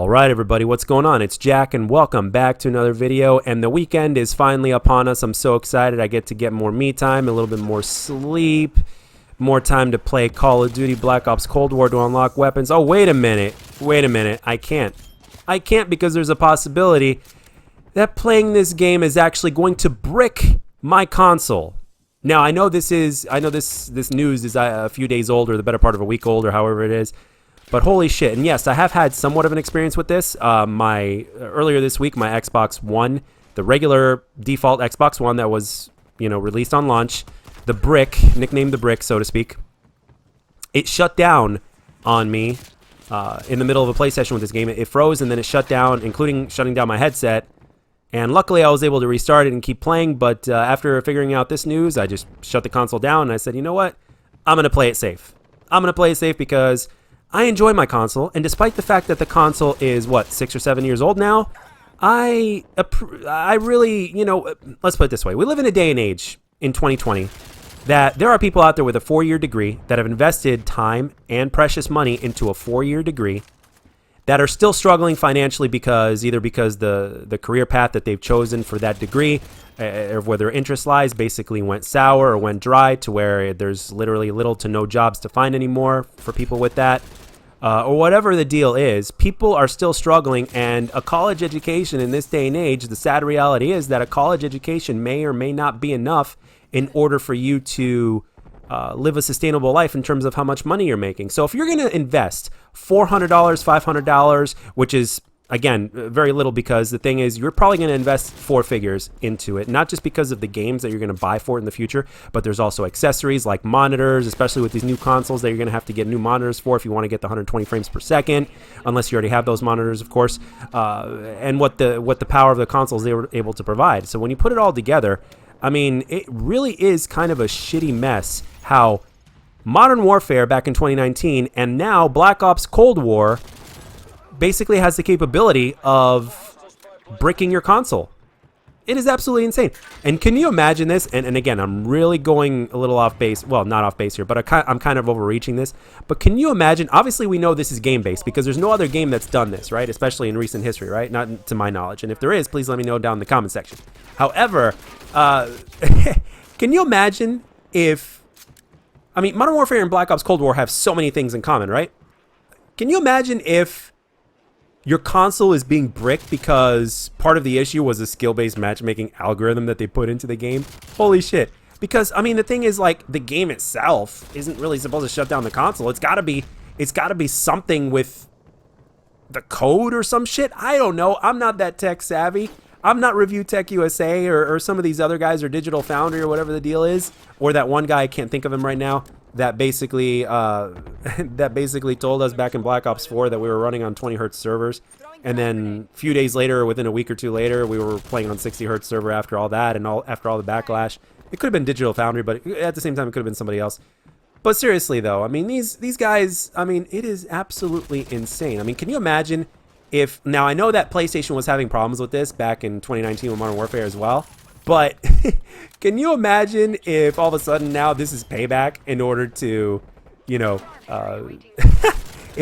All right, everybody, what's going on? It's Jack, and welcome back to another video. And the weekend is finally upon us. I'm so excited. I get to get more me time, a little bit more sleep, more time to play Call of Duty Black Ops Cold War to unlock weapons. Oh, wait a minute. I can't because there's a possibility that playing this game is actually going to brick my console. Now, I know this news is a few days old, or the better part of a week old, or however it is. But holy shit. And yes, I have had somewhat of an experience with this. Earlier this week, my Xbox One, the regular default Xbox One that was, released on launch, the brick, nicknamed the brick, so to speak, it shut down on me in the middle of a play session with this game. It froze and then it shut down, including shutting down my headset. And luckily, I was able to restart it and keep playing. But after figuring out this news, I just shut the console down and I said, you know what? I'm going to play it safe. I'm going to play it safe because I enjoy my console, and despite the fact that the console is, 6 or 7 years old now, I really, let's put it this way. We live in a day and age in 2020 that there are people out there with a 4-year degree that have invested time and precious money into a 4-year degree that are still struggling financially because the career path that they've chosen for that degree, or where their interest lies, basically went sour or went dry to where there's literally little to no jobs to find anymore for people with that. Or whatever the deal is, people are still struggling, and a college education in this day and age, the sad reality is that a college education may or may not be enough in order for you to live a sustainable life in terms of how much money you're making. So if you're going to invest $400, $500, which is, again, very little, because the thing is, you're probably going to invest 4 figures into it, not just because of the games that you're going to buy for it in the future, but there's also accessories like monitors, especially with these new consoles that you're going to have to get new monitors for if you want to get the 120 frames per second, unless you already have those monitors, of course, and what the power of the consoles they were able to provide. So when you put it all together, I mean, it really is kind of a shitty mess how Modern Warfare back in 2019 and now Black Ops Cold War basically has the capability of bricking your console. It is absolutely insane. And can you imagine this? And again, I'm really going a little off base. Well, not off base here, but I'm kind of overreaching this. But can you imagine? Obviously, we know this is game-based because there's no other game that's done this, right? Especially in recent history, right? Not to my knowledge. And if there is, please let me know down in the comment section. However, can you imagine if... I mean, Modern Warfare and Black Ops Cold War have so many things in common, right? Can you imagine if your console is being bricked because part of the issue was a skill-based matchmaking algorithm that they put into the game? Holy shit. Because, I mean, the thing is, like, the game itself isn't really supposed to shut down the console. It's gotta be something with the code or some shit. I don't know. I'm not that tech savvy. I'm not Review Tech USA or some of these other guys, or Digital Foundry or whatever the deal is. Or that one guy, I can't think of him right now, that basically told us back in Black Ops 4 that we were running on 20 hertz servers, and then a few days later, within a week or two later, we were playing on 60 hertz server after all that, and after all the backlash. It could have been Digital Foundry, but at the same time, it could have been somebody else. But seriously, though, I mean, these guys, I mean, it is absolutely insane. I mean, can you imagine if... Now, I know that PlayStation was having problems with this back in 2019 with Modern Warfare as well, but can you imagine if all of a sudden now this is payback in order to, if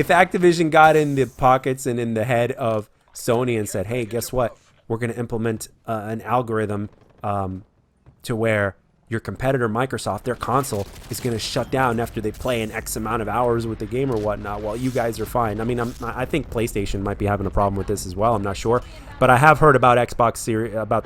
Activision got in the pockets and in the head of Sony and said, hey, guess what? We're going to implement an algorithm to where your competitor, Microsoft, their console is going to shut down after they play an X amount of hours with the game or whatnot. Well, you guys are fine. I mean, I think PlayStation might be having a problem with this as well. I'm not sure. But I have heard about the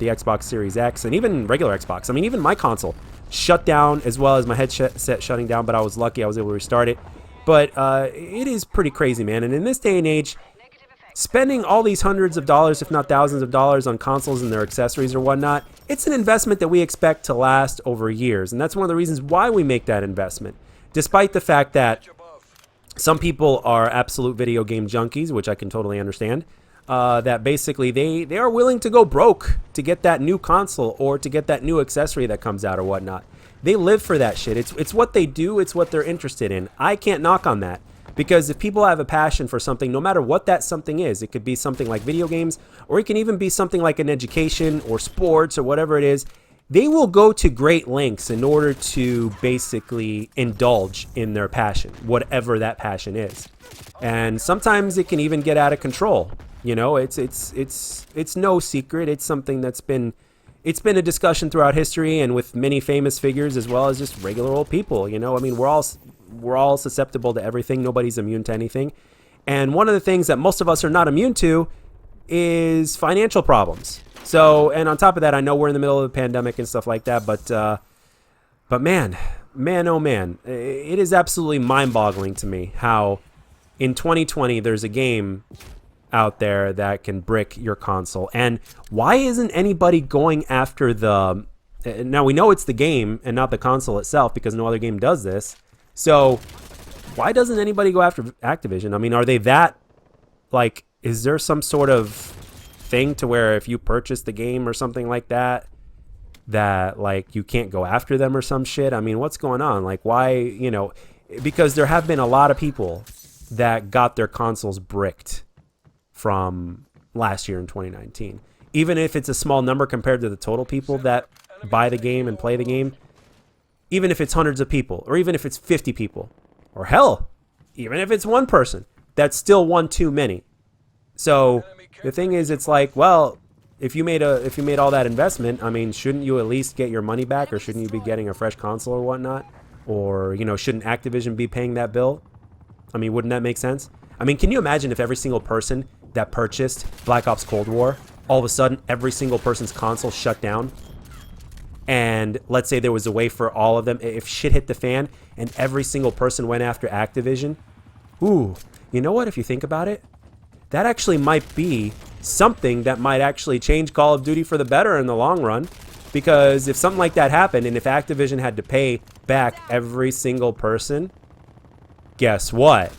Xbox Series X and even regular Xbox. I mean, even my console shut down as well as my headset shutting down, but I was lucky I was able to restart it. But it is pretty crazy, man. And in this day and age, spending all these hundreds of dollars, if not thousands of dollars, on consoles and their accessories or whatnot, it's an investment that we expect to last over years. And that's one of the reasons why we make that investment. Despite the fact that some people are absolute video game junkies, which I can totally understand, that basically they are willing to go broke to get that new console or to get that new accessory that comes out or whatnot. They live for that shit. It's what they do. It's what they're interested in. I can't knock on that. Because if people have a passion for something, no matter what that something is, it could be something like video games, or it can even be something like an education or sports or whatever it is, they will go to great lengths in order to basically indulge in their passion, whatever that passion is. And sometimes it can even get out of control. You know, it's no secret. It's something that's been a discussion throughout history and with many famous figures as well as just regular old people. You know, I mean, we're all susceptible to everything. Nobody's immune to anything. And one of the things that most of us are not immune to is financial problems. So, and on top of that, I know we're in the middle of a pandemic and stuff like that, but man, oh man, it is absolutely mind-boggling to me how in 2020 there's a game out there that can brick your console. And why isn't anybody going after the... Now, we know it's the game and not the console itself because no other game does this. So why doesn't anybody go after Activision? I mean, are they that... Like, is there some sort of thing to where if you purchase the game or something like that, that, like, you can't go after them or some shit? I mean, what's going on? Like, why, you know... Because there have been a lot of people that got their consoles bricked from last year in 2019. Even if it's a small number compared to the total people that buy the game and play the game, even if it's hundreds of people, or even if it's 50 people, or hell, even if it's one person, that's still one too many. So the thing is, it's like, well, if you made all that investment, I mean, shouldn't you at least get your money back, or shouldn't you be getting a fresh console or whatnot? Or, you know, shouldn't Activision be paying that bill? I mean, wouldn't that make sense? I mean, can you imagine if every single person that purchased Black Ops Cold War, all of a sudden every single person's console shut down? And let's say there was a way for all of them, if shit hit the fan and every single person went after Activision. Ooh, you know what? If you think about it, that actually might be something that might actually change Call of Duty for the better in the long run. Because if something like that happened and if Activision had to pay back every single person, guess what?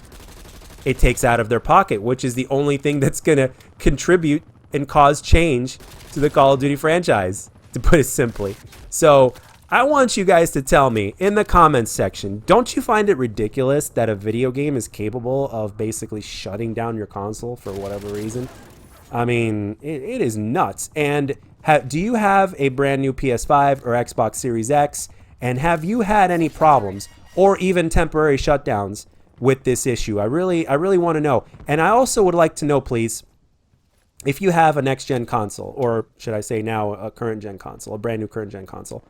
It takes out of their pocket, which is the only thing that's going to contribute and cause change to the Call of Duty franchise, to put it simply. So I want you guys to tell me in the comments section, don't you find it ridiculous that a video game is capable of basically shutting down your console for whatever reason? I mean, it is nuts. And do you have a brand new PS5 or Xbox Series X? And have you had any problems or even temporary shutdowns with this issue? I really want to know. And I also would like to know, please, if you have a next-gen console, or should I say now a current-gen console, a brand new current-gen console,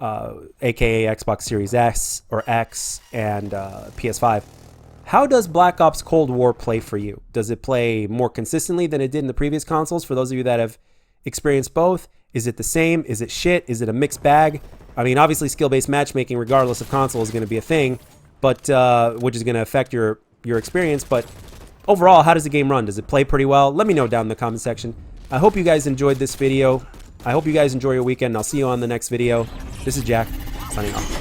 aka Xbox Series S or X and PS5, how does Black Ops Cold War play for you? Does it play more consistently than it did in the previous consoles? For those of you that have experienced both, is it the same? Is it shit? Is it a mixed bag? I mean, obviously skill-based matchmaking, regardless of console, is going to be a thing, but which is going to affect your experience. But overall, how does the game run? Does it play pretty well? Let me know down in the comment section. I hope you guys enjoyed this video. I hope you guys enjoy your weekend. I'll see you on the next video. This is Jack, signing off.